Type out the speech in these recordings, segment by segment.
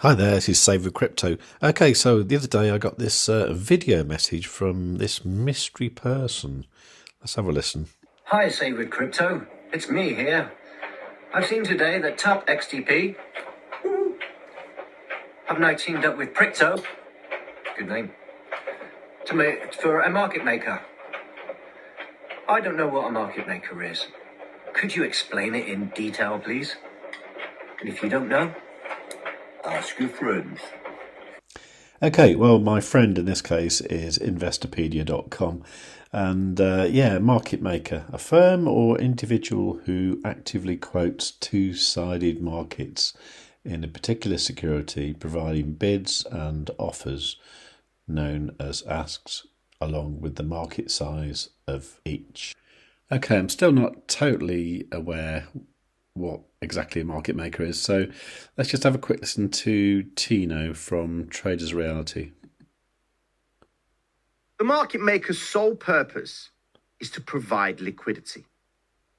Hi there, this is Save with Crypto. Okay, so the other day I got this video message from this mystery person. Let's have a listen. Hi, Save with Crypto. It's me here. I've seen today that Top XTP have now teamed up with Prycto, good name, for a market maker. I don't know what a market maker is. Could you explain it in detail, please? And if you don't know, ask your friends. Okay, well, my friend in this case is investopedia.com. And yeah, market maker, a firm or individual who actively quotes two-sided markets in a particular security, providing bids and offers known as asks, along with the market size of each. Okay, I'm still not totally aware what exactly a market maker is, so let's just have a quick listen to Tino from Traders Reality. The market maker's sole purpose is to provide liquidity,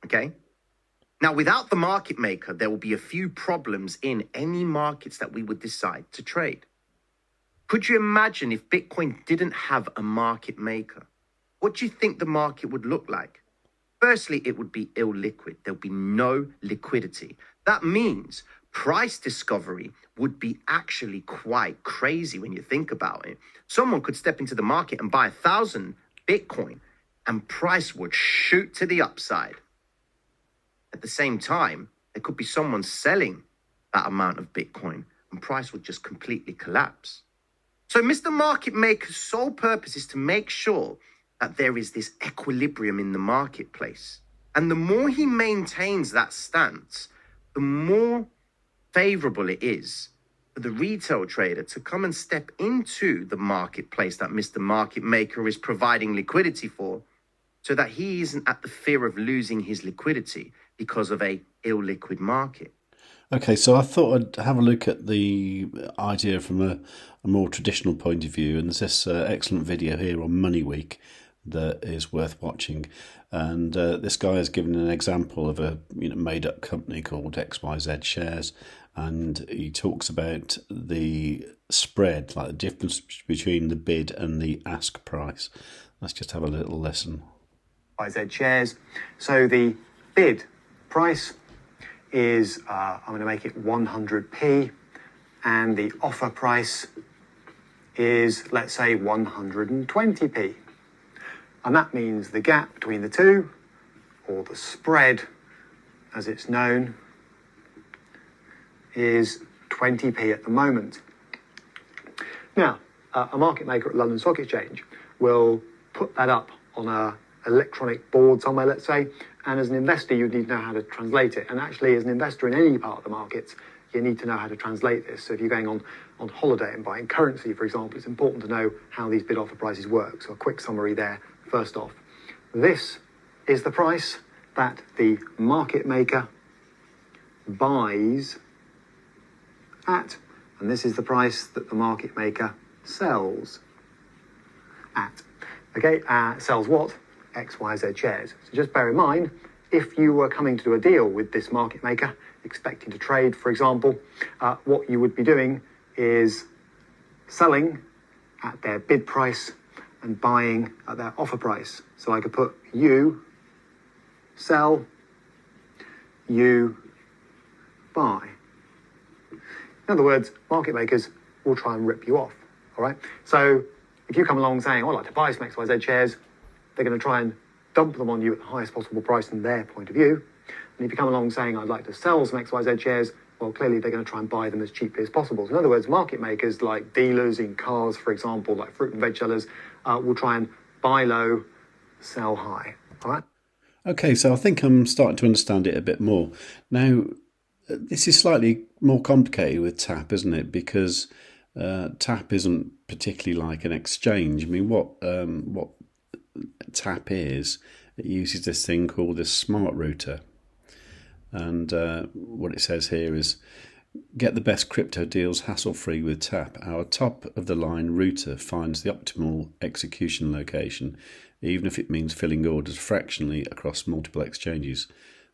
okay? Now, without the market maker, there will be a few problems in any markets that we would decide to trade. Could you imagine if Bitcoin didn't have a market maker? What do you think the market would look like? Firstly, it would be illiquid. There would be no liquidity. That means price discovery would be actually quite crazy when you think about it. Someone could step into the market and buy 1,000 Bitcoin and price would shoot to the upside. At the same time, there could be someone selling that amount of Bitcoin and price would just completely collapse. So Mr. Market Maker's sole purpose is to make sure that there is this equilibrium in the marketplace. And the more he maintains that stance, the more favorable it is for the retail trader to come and step into the marketplace that Mr. Market Maker is providing liquidity for, so that he isn't at the fear of losing his liquidity because of a illiquid market. Okay, so I thought I'd have a look at the idea from a more traditional point of view, and there's this excellent video here on Money Week that is worth watching. And this guy has given an example of a made-up company called XYZ Shares, and he talks about the spread, like the difference between the bid and the ask price. Let's just have a little listen. XYZ Shares. So the bid price is, I'm going to make it 100p, and the offer price is, let's say, 120p. And that means the gap between the two, or the spread as it's known, is 20p at the moment. Now, a market maker at London Stock Exchange will put that up on an electronic board somewhere, let's say, and as an investor, you need to know how to translate it. And actually, as an investor in any part of the markets, you need to know how to translate this. So if you're going on holiday and buying currency, for example, it's important to know how these bid offer prices work. So a quick summary there. First off, this is the price that the market maker buys at, and this is the price that the market maker sells at. Okay, sells what? XYZ shares. So just bear in mind, if you were coming to do a deal with this market maker, expecting to trade, for example, what you would be doing is selling at their bid price and buying at their offer price. So I could put you sell, you buy. In other words, market makers will try and rip you off, all right? So if you come along saying, oh, I'd like to buy some XYZ shares, they're going to try and dump them on you at the highest possible price from their point of view. And if you come along saying, I'd like to sell some XYZ shares, well, clearly they're going to try and buy them as cheaply as possible. So in other words, market makers like dealers in cars, for example, like fruit and veg sellers, will try and buy low, sell high, all right? Okay, so I think I'm starting to understand it a bit more. Now, this is slightly more complicated with TAP, isn't it? Because TAP isn't particularly like an exchange. I mean, what TAP is, it uses this thing called a smart router. And what it says here is, get the best crypto deals hassle-free with TAP. Our top-of-the-line router finds the optimal execution location, even if it means filling orders fractionally across multiple exchanges.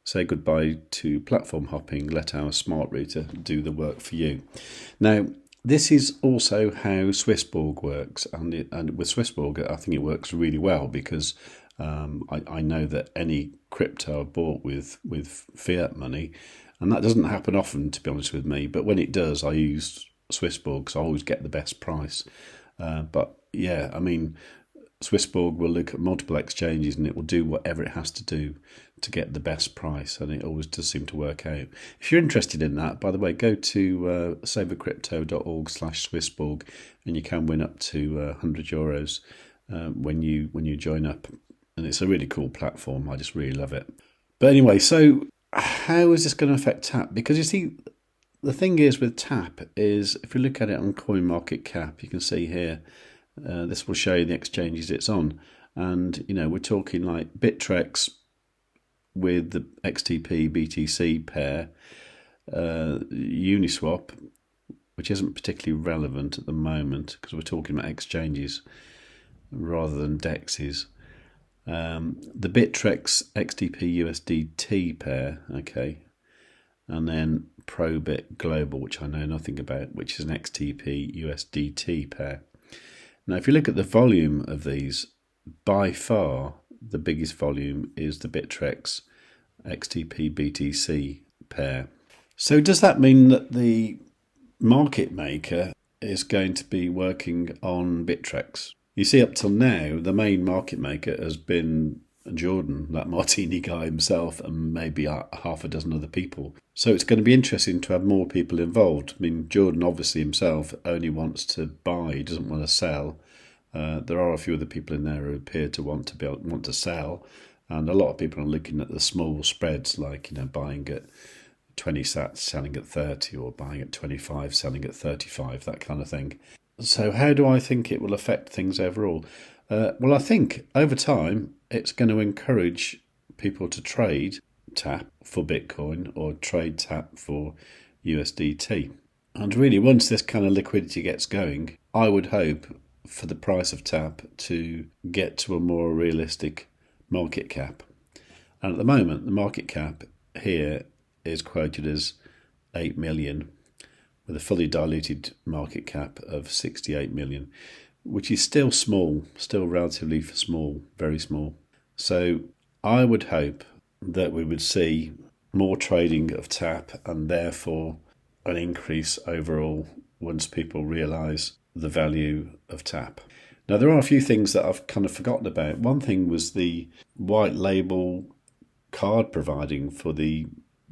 say goodbye to platform hopping, let our smart router do the work for you. Now, this is also how SwissBorg works, and with SwissBorg, I think it works really well because I know that any crypto I bought with fiat money, and that doesn't happen often, to be honest with me, but when it does, I use SwissBorg because I always get the best price. But yeah, I mean, SwissBorg will look at multiple exchanges and it will do whatever it has to do to get the best price, and it always does seem to work out. If you're interested in that, by the way, go to savewith.crypto.org/SwissBorg and you can win up to €100 when you join up, and it's a really cool platform. I just really love it. But anyway, so how is this going to affect TAP? Because you see, the thing is with TAP is, if you look at it on CoinMarketCap, you can see here, this will show you the exchanges it's on. And, you know, we're talking like Bittrex with the XTP BTC pair, Uniswap, which isn't particularly relevant at the moment because we're talking about exchanges rather than dexes. The Bittrex XTP USDT pair, okay, and then Probit Global, which I know nothing about, which is an XTP USDT pair. Now, if you look at the volume of these, by far the biggest volume is the Bittrex XTP BTC pair. So does that mean that the market maker is going to be working on Bittrex? You see, up till now, the main market maker has been Jordan, that Martini guy himself, and maybe half a dozen other people. So it's going to be interesting to have more people involved. I mean, Jordan obviously himself only wants to buy, he doesn't want to sell. There are a few other people in there who appear to want to sell, and a lot of people are looking at the small spreads, like, you know, buying at 20 sats, selling at 30, or buying at 25, selling at 35, that kind of thing. So how do I think it will affect things overall? Well, I think over time it's going to encourage people to trade TAP for Bitcoin or trade TAP for USDT. And really, once this kind of liquidity gets going, I would hope for the price of TAP to get to a more realistic market cap. And at the moment, the market cap here is quoted as 8 million, with a fully diluted market cap of 68 million, which is still small, still relatively small, very small. So I would hope that we would see more trading of TAP and therefore an increase overall once people realise the value of TAP. Now, there are a few things that I've kind of forgotten about. One thing was the white label card providing for the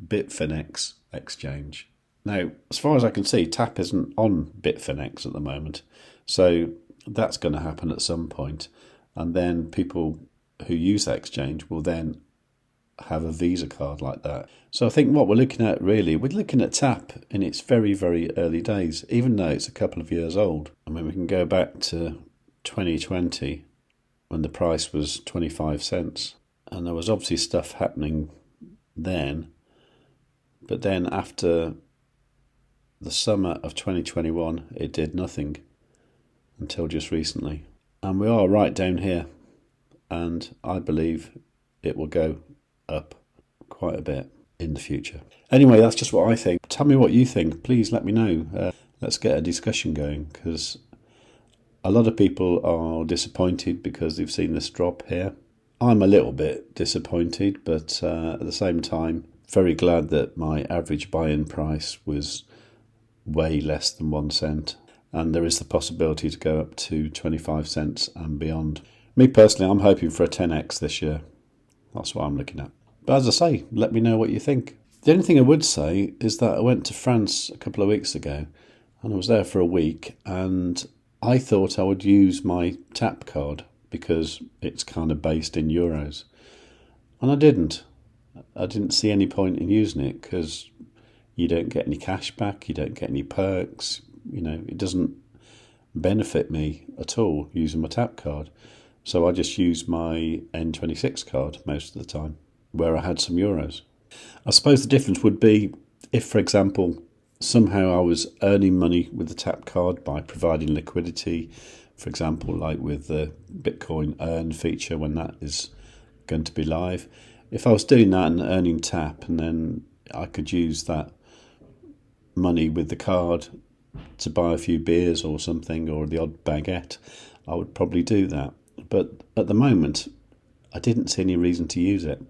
Bitfinex exchange. Now, as far as I can see, TAP isn't on Bitfinex at the moment, so that's going to happen at some point, and then people who use that exchange will then have a Visa card like that. So I think what we're looking at really, we're looking at TAP in its very, very early days, even though it's a couple of years old. I mean, we can go back to 2020 when the price was 25 cents, and there was obviously stuff happening then, but then after the summer of 2021, it did nothing until just recently. And we are right down here, and I believe it will go up quite a bit in the future. Anyway, that's just what I think. Tell me what you think. Please let me know. Let's get a discussion going, because a lot of people are disappointed because they've seen this drop here. I'm a little bit disappointed, but at the same time, very glad that my average buy-in price was way less than 1 cent, and there is the possibility to go up to 25 cents and beyond. Me personally, I'm hoping for a 10x this year. That's what I'm looking at. But as I say, let me know what you think. The only thing I would say is that I went to France a couple of weeks ago, and I was there for a week, and I thought I would use my TAP card because it's kind of based in euros, and I didn't. I didn't see any point in using it because you don't get any cash back, you don't get any perks, you know, it doesn't benefit me at all using my TAP card. So I just use my N26 card most of the time, where I had some euros. I suppose the difference would be if, for example, somehow I was earning money with the TAP card by providing liquidity, for example, like with the Bitcoin Earn feature when that is going to be live. If I was doing that and earning tap, and then I could use that money with the card to buy a few beers or something, or the odd baguette, I would probably do that. But at the moment, I didn't see any reason to use it.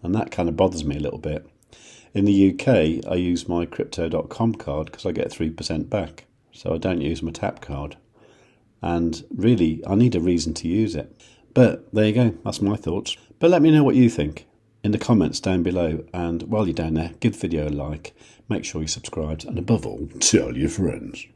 And that kind of bothers me a little bit. In the UK, I use my Crypto.com card because I get 3% back. So I don't use my tap card. And really, I need a reason to use it. But there you go, that's my thoughts. But let me know what you think in the comments down below. And while you're down there, give the video a like, make sure you're subscribed, and above all, tell your friends.